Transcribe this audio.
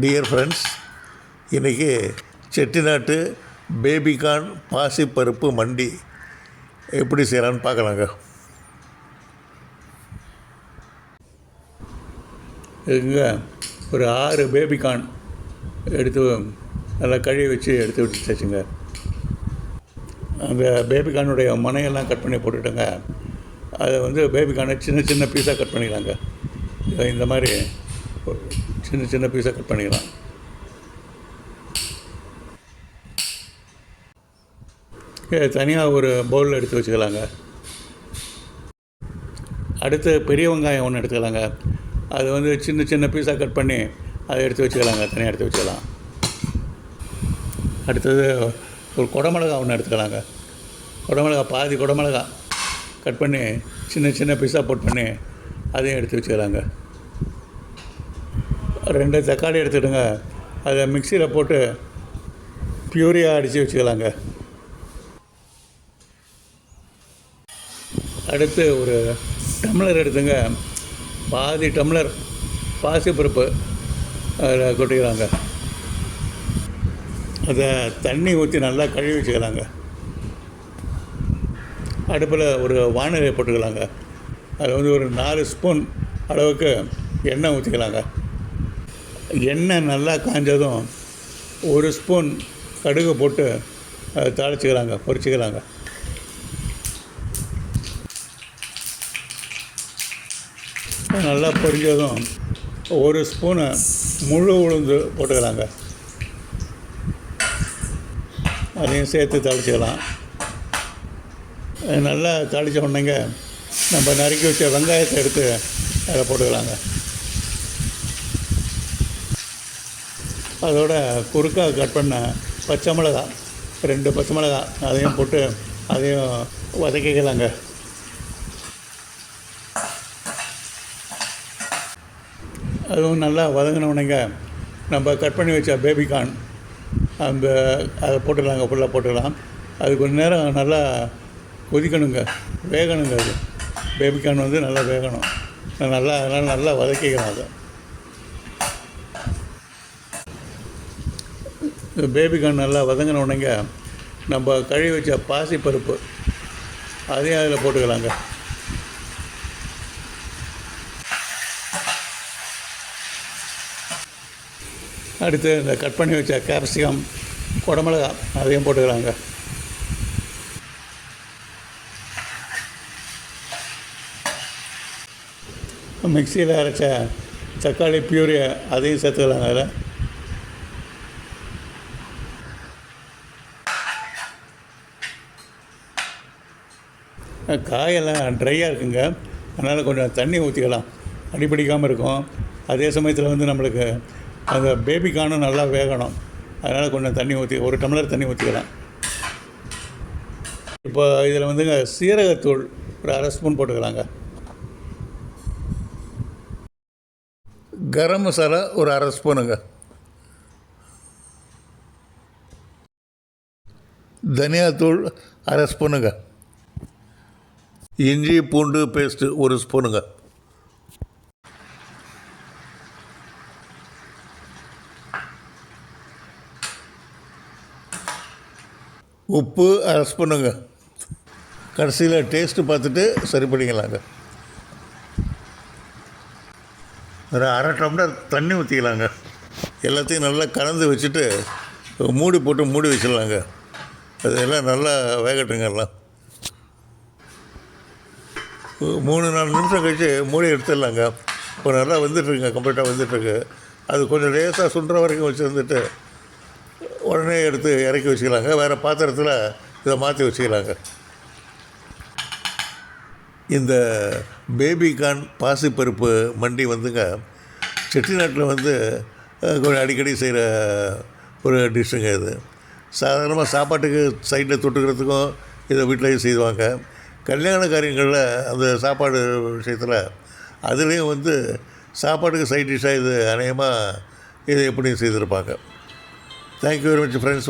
Dear friends, இன்றைக்கி செட்டிநாட்டு baby corn பாசிப்பருப்பு மண்டி எப்படி செய்யலான்னு பார்க்கலாங்க. இதுங்க ஒரு 6 பேபிகார்ன் எடுத்து நல்லா கழுவி வச்சு எடுத்து வச்சுங்க. அந்த பேபிகார்னுடைய மனையெல்லாம் கட் பண்ணி போட்டுட்டோங்க. அதை பேபிகார்னை சின்ன சின்ன பீஸாக கட் பண்ணிக்கலாங்க. இந்த மாதிரி சின்ன சின்ன பீஸாக கட் பண்ணிக்கலாம். தனியாக ஒரு பவுலில் எடுத்து வச்சுக்கலாங்க. அடுத்து பெரிய வெங்காயம் ஒன்று எடுத்துக்கலாங்க. அது சின்ன சின்ன பீஸாக கட் பண்ணி அதை எடுத்து வச்சுக்கலாங்க, தனியாக எடுத்து வச்சுக்கலாம். அடுத்தது ஒரு குடமிளகா ஒன்று எடுத்துக்கலாங்க. பாதி குடமிளகா கட் பண்ணி சின்ன சின்ன பீஸாக போட் பண்ணி அதையும் எடுத்து வச்சுக்கலாங்க. 2 தக்காளி எடுத்துக்கிட்டுங்க, அதை மிக்சியில் போட்டு பியூரியாக அடித்து வச்சுக்கலாங்க. அடுத்து ஒரு டம்ளர் எடுத்துங்க, பாதி டம்ளர் பாசிப்பருப்பு அதில் கொட்டிக்கலாங்க. அதை தண்ணி ஊற்றி நல்லா கழுவி வச்சுக்கலாங்க. அடுப்பில் ஒரு வானலியை போட்டுக்கலாங்க. அதில் ஒரு 4 ஸ்பூன் அளவுக்கு எண்ணெய் ஊற்றிக்கலாங்க. எண்ணெய் நல்லா காஞ்சதும் 1 ஸ்பூன் கடுகு போட்டு அதை தாளிச்சிக்கலாங்க, பொரிச்சிக்கலாங்க. நல்லா பொரிஞ்சதும் 1 ஸ்பூனு முழு உளுந்து போட்டுக்கலாங்க. அதையும் சேர்த்து தாளிச்சிக்கலாம். நல்லா தாளித்த உடனேங்க நம்ம நறுக்கி வச்ச வெங்காயத்தை எடுத்து அதில் போட்டுக்கலாங்க. அதோட குறுக்காக கட் பண்ண பச்சை மிளகா 2 பச்சை மிளகா அதையும் போட்டு அதையும் வதக்கிக்கலாங்க. அதுவும் நல்லா வதங்கினவுடனேங்க நம்ம கட் பண்ணி வச்ச பேபிகார்ன் அதை போட்டுக்கலாங்க. ஃபுல்லாக போட்டுக்கலாம். அது கொஞ்சம் நேரம் நல்லா கொதிக்கணுங்க, வேகணுங்க. அது பேபிகார்ன் நல்லா வேகணும். அதனால் நல்லா வதக்கிக்கலாம். அதை பேபிகார்ன் நல்லா வதங்கின உடனேங்க நம்ம கழுவி வச்ச பாசிப்பருப்பு அதையும் அதில் போட்டுக்கலாங்க. அடுத்து இந்த கட் பண்ணி வச்ச கேப்சிகம், குடமிளகா அதையும் போட்டுக்கலாங்க. மிக்சியில் அரைச்ச தக்காளி பியூரி அதையும் சேர்த்துக்கலாங்க. அதில் காயெல்லாம் ட்ரையாக இருக்குங்க, அதனால் கொஞ்சம் தண்ணி ஊற்றிக்கலாம், அடிப்பிடிக்காமல் இருக்கும். அதே சமயத்தில் நம்மளுக்கு அந்த பேபிகார்னும் நல்லா வேகணும். அதனால் கொஞ்சம் தண்ணி ஊற்றி 1 டம்ளர் தண்ணி ஊற்றிக்கலாம். இப்போ இதில் சீரகத்தூள் ஒரு 1/2 ஸ்பூன் போட்டுக்கலாங்க. கரம் மசாலா ஒரு 1/2 ஸ்பூனுங்க. தனியாத்தூள் 1/2 ஸ்பூனுங்க. இஞ்சி பூண்டு பேஸ்ட்டு 1 ஸ்பூனுங்க. உப்பு 1/2 ஸ்பூனுங்க. கடைசியில் டேஸ்ட்டு பார்த்துட்டு சரி பண்ணிக்கலாங்க. ஒரு 1/2 டம்ளர் தண்ணி ஊற்றிக்கலாங்க. எல்லாத்தையும் நல்லா கலந்து வச்சுட்டு மூடி போட்டு மூடி வச்சிடலாங்க. அதெல்லாம் நல்லா வேகட்டுங்க. எல்லாம் 3-4 நிமிஷம் கழித்து மூடி எடுத்துடலாங்க. இப்போ நல்லா வந்துட்டுருங்க, கம்ப்ளீட்டாக வந்துட்டுருக்கு. அது கொஞ்சம் லேசாக சுண்டுற வரைக்கும் வச்சுருந்துட்டு உடனே எடுத்து இறக்கி வச்சுக்கலாங்க. வேறு பாத்திரத்தில் இதை மாற்றி வச்சுக்கலாங்க. இந்த பேபிகார்ன் பாசிப்பருப்பு மண்டி செட்டிநாட்டில் கொஞ்சம் அடிக்கடி செய்கிற ஒரு டிஷ்ஷுங்க. இது சாதாரணமாக சாப்பாட்டுக்கு சைடில் தொட்டுக்கிறதுக்கும் இதை வீட்டிலையும் செய்வாங்க. கல்யாண காரியங்களில் அந்த சாப்பாடு விஷயத்தில் அதுலேயும் சாப்பாட்டுக்கு சைட் டிஷ்ஷாக இது அநேகமாக இதை எப்படியும் செய்திருப்பாங்க. Thank you very much friends.